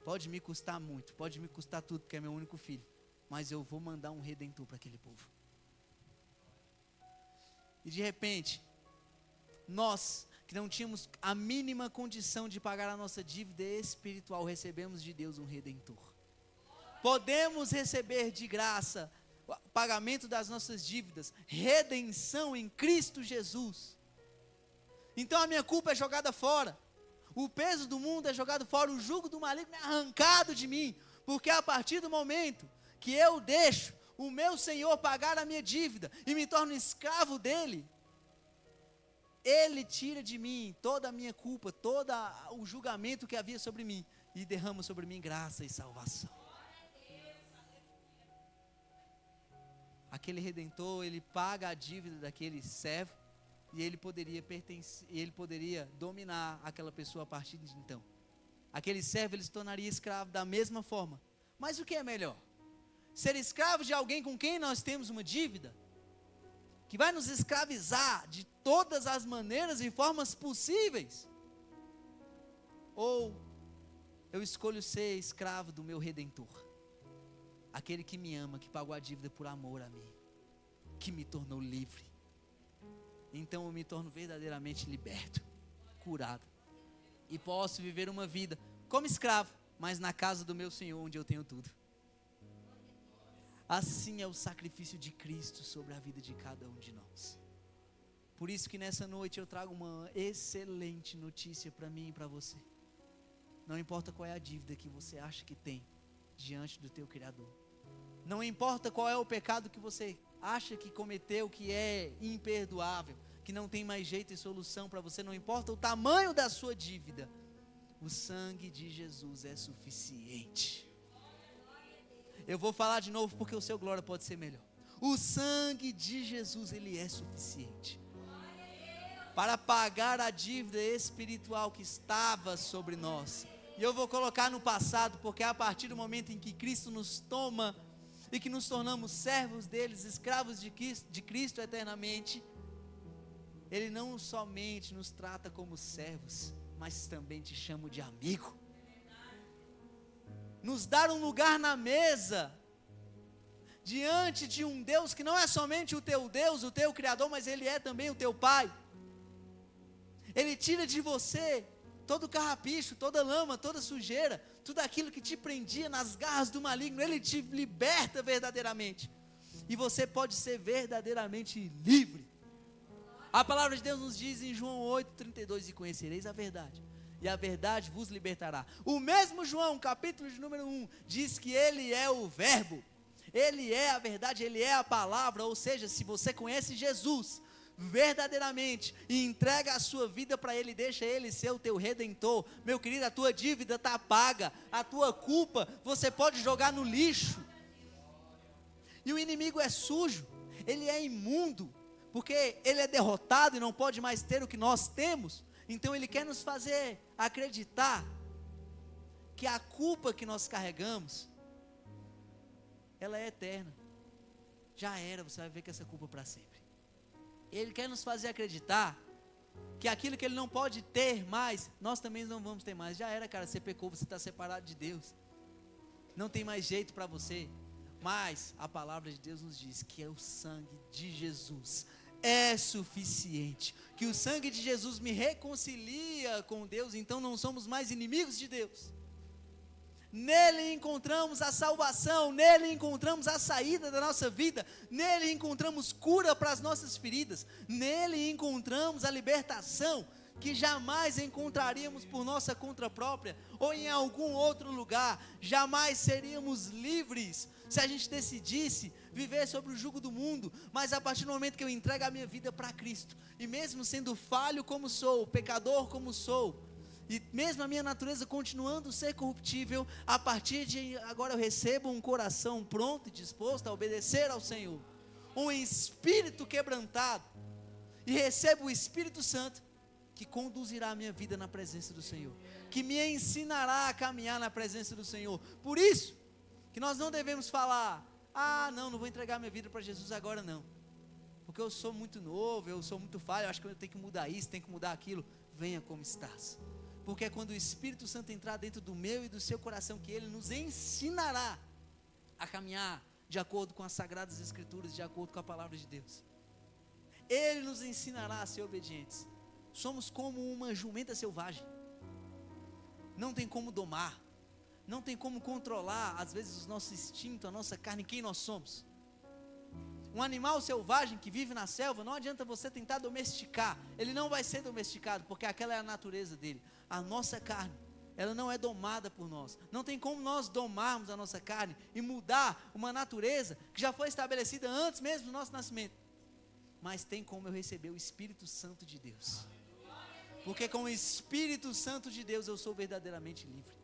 Pode me custar muito, pode me custar tudo, porque é meu único filho. Mas eu vou mandar um redentor para aquele povo. E de repente, nós que não tínhamos a mínima condição de pagar a nossa dívida espiritual, recebemos de Deus um redentor. Podemos receber de graça o pagamento das nossas dívidas, redenção em Cristo Jesus. Então a minha culpa é jogada fora, o peso do mundo é jogado fora, o jugo do maligno é arrancado de mim, porque a partir do momento que eu deixo o meu Senhor pagar a minha dívida e me torno escravo dele, Ele tira de mim toda a minha culpa, todo o julgamento que havia sobre mim e derrama sobre mim graça e salvação. Aquele redentor, ele paga a dívida daquele servo e ele poderia dominar aquela pessoa a partir de então. Aquele servo, ele se tornaria escravo da mesma forma. Mas o que é melhor? Ser escravo de alguém com quem nós temos uma dívida, que vai nos escravizar de todas as maneiras e formas possíveis. Ou eu escolho ser escravo do meu Redentor, aquele que me ama, que pagou a dívida por amor a mim, que me tornou livre. Então eu me torno verdadeiramente liberto, curado, e posso viver uma vida como escravo, mas na casa do meu Senhor, onde eu tenho tudo. Assim é o sacrifício de Cristo sobre a vida de cada um de nós. Por isso que nessa noite eu trago uma excelente notícia para mim e para você. Não importa qual é a dívida que você acha que tem diante do teu Criador. Não importa qual é o pecado que você acha que cometeu, que é imperdoável, que não tem mais jeito e solução para você. Não importa o tamanho da sua dívida. O sangue de Jesus é suficiente. Eu vou falar de novo porque o seu glória pode ser melhor. O sangue de Jesus, ele é suficiente para pagar a dívida espiritual que estava sobre nós. E eu vou colocar no passado, porque a partir do momento em que Cristo nos toma e que nos tornamos servos deles, escravos de Cristo eternamente, Ele não somente nos trata como servos, mas também te chama de amigo. Nos dar um lugar na mesa, diante de um Deus que não é somente o teu Deus, o teu Criador, mas Ele é também o teu Pai. Ele tira de você todo carrapicho, toda lama, toda sujeira, tudo aquilo que te prendia nas garras do maligno. Ele te liberta verdadeiramente, e você pode ser verdadeiramente livre. A palavra de Deus nos diz em João 8,32, e conhecereis a verdade, e a verdade vos libertará. O mesmo João, capítulo de número 1, diz que Ele é o verbo, Ele é a verdade, Ele é a palavra. Ou seja, se você conhece Jesus verdadeiramente e entrega a sua vida para Ele, deixa Ele ser o teu Redentor, meu querido, a tua dívida está paga, a tua culpa você pode jogar no lixo. E o inimigo é sujo, ele é imundo, porque ele é derrotado e não pode mais ter o que nós temos. Então ele quer nos fazer acreditar que a culpa que nós carregamos, ela é eterna. Já era, você vai ver que essa culpa é para sempre. Ele quer nos fazer acreditar que aquilo que ele não pode ter mais, nós também não vamos ter mais. Já era, cara, você pecou, você está separado de Deus, não tem mais jeito para você. Mas a palavra de Deus nos diz que é o sangue de Jesus é suficiente, que o sangue de Jesus me reconcilia com Deus, então não somos mais inimigos de Deus. Nele encontramos a salvação, nele encontramos a saída da nossa vida, nele encontramos cura para as nossas feridas, nele encontramos a libertação que jamais encontraríamos por nossa conta própria ou em algum outro lugar. Jamais seríamos livres se a gente decidisse viver sob o jugo do mundo. Mas a partir do momento que eu entrego a minha vida para Cristo, e mesmo sendo falho como sou, pecador como sou, e mesmo a minha natureza continuando a ser corruptível, a partir de agora eu recebo um coração pronto e disposto a obedecer ao Senhor, um espírito quebrantado, e recebo o Espírito Santo, que conduzirá a minha vida na presença do Senhor, que me ensinará a caminhar na presença do Senhor. Por isso, que nós não devemos falar, não vou entregar minha vida para Jesus agora não, porque eu sou muito novo, eu sou muito falho, eu acho que eu tenho que mudar isso, tenho que mudar aquilo. Venha como estás, porque é quando o Espírito Santo entrar dentro do meu e do seu coração, que Ele nos ensinará a caminhar de acordo com as Sagradas Escrituras, de acordo com a palavra de Deus. Ele nos ensinará a ser obedientes. Somos como uma jumenta selvagem, não tem como domar, não tem como controlar, às vezes, o nosso instinto, a nossa carne, quem nós somos. Um animal selvagem que vive na selva, não adianta você tentar domesticar, ele não vai ser domesticado, porque aquela é a natureza dele. A nossa carne, ela não é domada por nós, não tem como nós domarmos a nossa carne e mudar uma natureza que já foi estabelecida antes mesmo do nosso nascimento. Mas tem como eu receber o Espírito Santo de Deus, porque com o Espírito Santo de Deus eu sou verdadeiramente livre.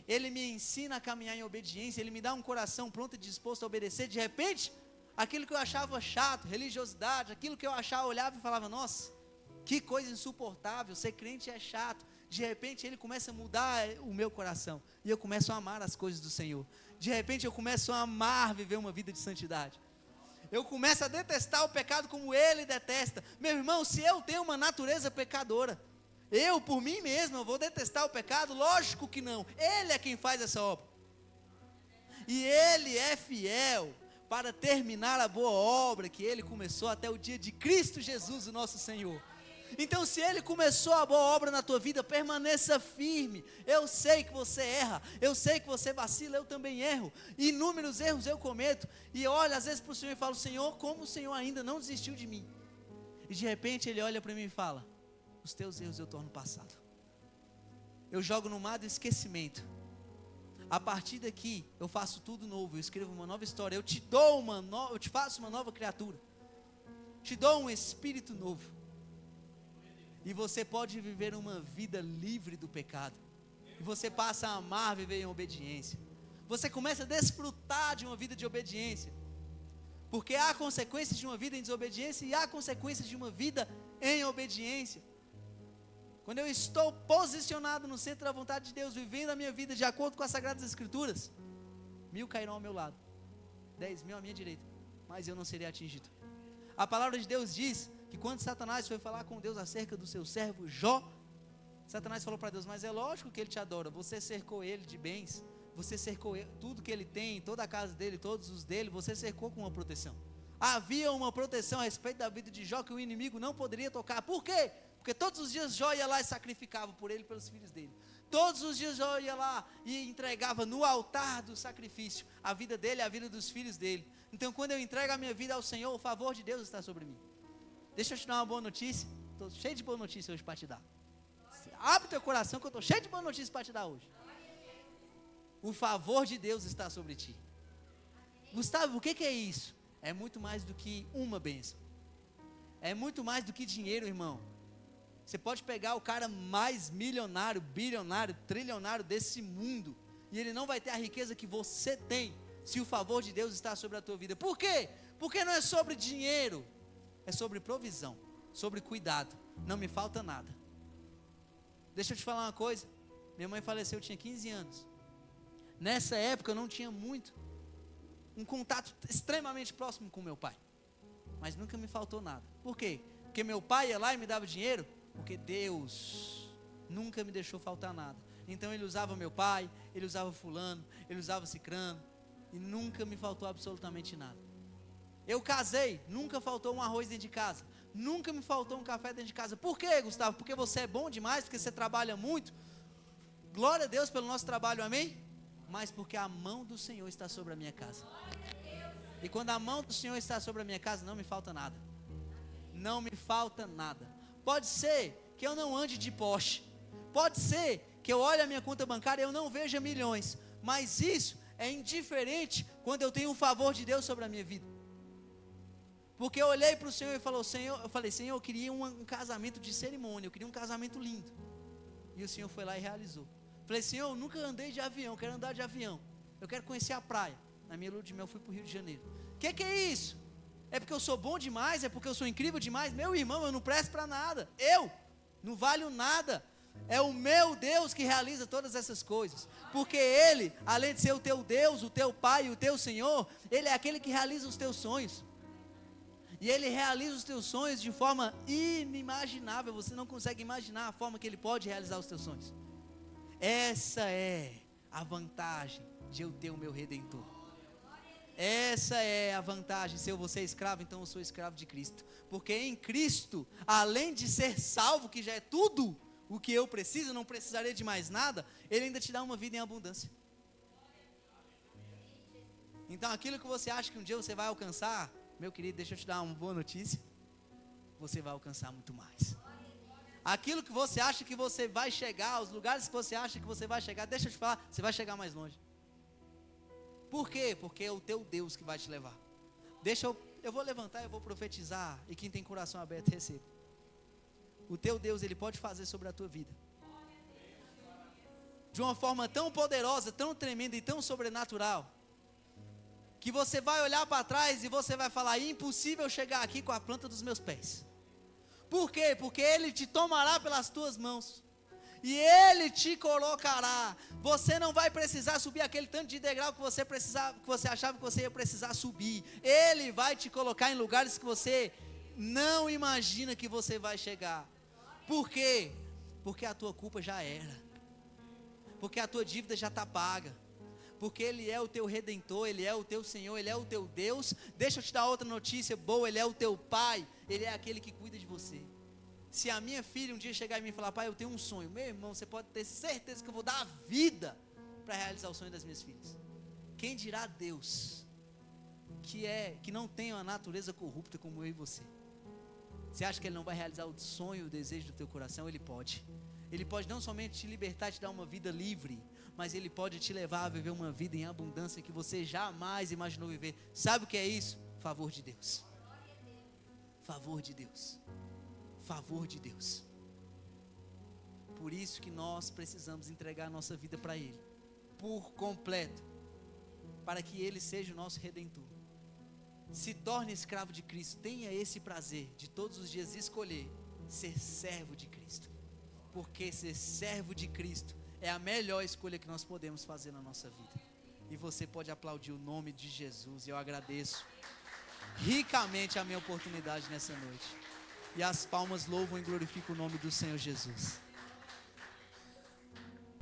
Ele me ensina a caminhar em obediência, Ele me dá um coração pronto e disposto a obedecer. De repente, aquilo que eu achava chato, religiosidade, aquilo que eu achava, olhava e falava, nossa, que coisa insuportável, ser crente é chato. De repente Ele começa a mudar o meu coração, e eu começo a amar as coisas do Senhor. De repente eu começo a amar viver uma vida de santidade. eu começo a detestar o pecado como ele detesta. Meu irmão, se eu tenho uma natureza pecadora, eu por mim mesmo, eu vou detestar o pecado? Lógico que não, ele é quem faz essa obra, e ele é fiel para terminar a boa obra que ele começou até o dia de Cristo Jesus, o nosso Senhor. Então, se ele começou a boa obra na tua vida, permaneça firme. Eu sei que você erra, eu sei que você vacila, eu também erro, inúmeros erros eu cometo, e olho às vezes para o Senhor e falo: Senhor, como o Senhor ainda não desistiu de mim? E de repente ele olha para mim e fala: os teus erros eu torno passado, eu jogo no mar do esquecimento. A partir daqui eu faço tudo novo, eu escrevo uma nova história, eu te faço uma nova criatura, te dou um espírito novo, e você pode viver uma vida livre do pecado, e você passa a amar viver em obediência. Você começa a desfrutar de uma vida de obediência, porque há consequências de uma vida em desobediência e há consequências de uma vida em obediência. Quando eu estou posicionado no centro da vontade de Deus, vivendo a minha vida de acordo com as Sagradas Escrituras, 1000 cairão ao meu lado, 10.000 à minha direita, mas eu não serei atingido. A palavra de Deus diz que quando Satanás foi falar com Deus acerca do seu servo Jó, Satanás falou para Deus: mas é lógico que ele te adora, você cercou ele de bens, você cercou ele, tudo que ele tem, toda a casa dele, todos os dele, você cercou com uma proteção. Havia uma proteção a respeito da vida de Jó que o inimigo não poderia tocar. Por quê? Porque todos os dias Jó ia lá e sacrificava por ele e pelos filhos dele. Todos os dias Jó ia lá e entregava no altar do sacrifício a vida dele e a vida dos filhos dele. Então, quando eu entrego a minha vida ao Senhor, o favor de Deus está sobre mim. Deixa eu te dar uma boa notícia. Estou cheio de boa notícia hoje para te dar. Abre teu coração que eu estou cheio de boa notícia para te dar hoje. O favor de Deus está sobre ti. Gustavo, o que é isso? É muito mais do que uma bênção. É muito mais do que dinheiro, irmão. Você pode pegar o cara mais milionário, bilionário, trilionário desse mundo, e ele não vai ter a riqueza que você tem, se o favor de Deus está sobre a tua vida. Por quê? Porque não é sobre dinheiro, é sobre provisão, sobre cuidado. Não me falta nada. Deixa eu te falar uma coisa. Minha mãe faleceu, eu tinha 15 anos. Nessa época eu não tinha um contato extremamente próximo com meu pai, mas nunca me faltou nada. Por quê? Porque meu pai ia lá e me dava dinheiro, porque Deus nunca me deixou faltar nada. Então ele usava meu pai, ele usava fulano, ele usava cicrano, e nunca me faltou absolutamente nada. Eu casei, nunca faltou um arroz dentro de casa, nunca me faltou um café dentro de casa. Por quê, Gustavo? Porque você é bom demais, porque você trabalha muito. Glória a Deus pelo nosso trabalho, amém? Mas porque a mão do Senhor está sobre a minha casa. E quando a mão do Senhor está sobre a minha casa, não me falta nada. Não me falta nada. Pode ser que eu não ande de Porsche, pode ser que eu olhe a minha conta bancária e eu não veja milhões, mas isso é indiferente quando eu tenho o favor de Deus sobre a minha vida. Porque eu olhei para o Senhor e falei: Senhor, eu queria um casamento de cerimônia, eu queria um casamento lindo. E o Senhor foi lá e realizou. Falei: Senhor, eu nunca andei de avião, quero andar de avião, eu quero conhecer a praia. Na minha lua de mel eu fui para o Rio de Janeiro. O que é isso? É porque eu sou bom demais? É porque eu sou incrível demais? Meu irmão, eu não presto para nada, eu não valho nada. É o meu Deus que realiza todas essas coisas, porque Ele, além de ser o teu Deus, o teu Pai, o teu Senhor, Ele é aquele que realiza os teus sonhos, e Ele realiza os teus sonhos de forma inimaginável. Você não consegue imaginar a forma que Ele pode realizar os teus sonhos. Essa é a vantagem de eu ter o meu Redentor. Essa é a vantagem. Se eu vou ser escravo, então eu sou escravo de Cristo, porque em Cristo, além de ser salvo, que já é tudo o que eu preciso, não precisarei de mais nada, Ele ainda te dá uma vida em abundância. Então aquilo que você acha que um dia você vai alcançar, meu querido, deixa eu te dar uma boa notícia: você vai alcançar muito mais. Aquilo que você acha que você vai chegar, os lugares que você acha que você vai chegar, deixa eu te falar, você vai chegar mais longe. Por quê? Porque é o teu Deus que vai te levar. Eu vou levantar, eu vou profetizar, e quem tem coração aberto, receba. O teu Deus, Ele pode fazer sobre a tua vida de uma forma tão poderosa, tão tremenda e tão sobrenatural, que você vai olhar para trás e você vai falar: impossível chegar aqui com a planta dos meus pés. Por quê? Porque Ele te tomará pelas tuas mãos, e Ele te colocará. Você não vai precisar subir aquele tanto de degrau que você achava que você ia precisar subir. Ele vai te colocar em lugares que você não imagina que você vai chegar. Por quê? Porque a tua culpa já era, porque a tua dívida já está paga, porque Ele é o teu Redentor, Ele é o teu Senhor, Ele é o teu Deus. Deixa eu te dar outra notícia boa: Ele é o teu Pai, Ele é aquele que cuida de você. Se a minha filha um dia chegar em mim e falar: pai, eu tenho um sonho, meu irmão, você pode ter certeza que eu vou dar a vida para realizar o sonho das minhas filhas. Quem dirá Deus, que não tem uma natureza corrupta como eu e você? Você acha que Ele não vai realizar o sonho, o desejo do teu coração? Ele pode. Ele pode não somente te libertar, te dar uma vida livre, mas Ele pode te levar a viver uma vida em abundância que você jamais imaginou viver. Sabe o que é isso? Favor de Deus. Favor de Deus. Favor de Deus. Por isso que nós precisamos entregar a nossa vida para Ele, por completo, para que Ele seja o nosso Redentor. Se torne escravo de Cristo. Tenha esse prazer de todos os dias escolher ser servo de Cristo, porque ser servo de Cristo é a melhor escolha que nós podemos fazer na nossa vida. E você pode aplaudir o nome de Jesus. Eu agradeço ricamente a minha oportunidade nessa noite, e as palmas louvam e glorificam o nome do Senhor Jesus.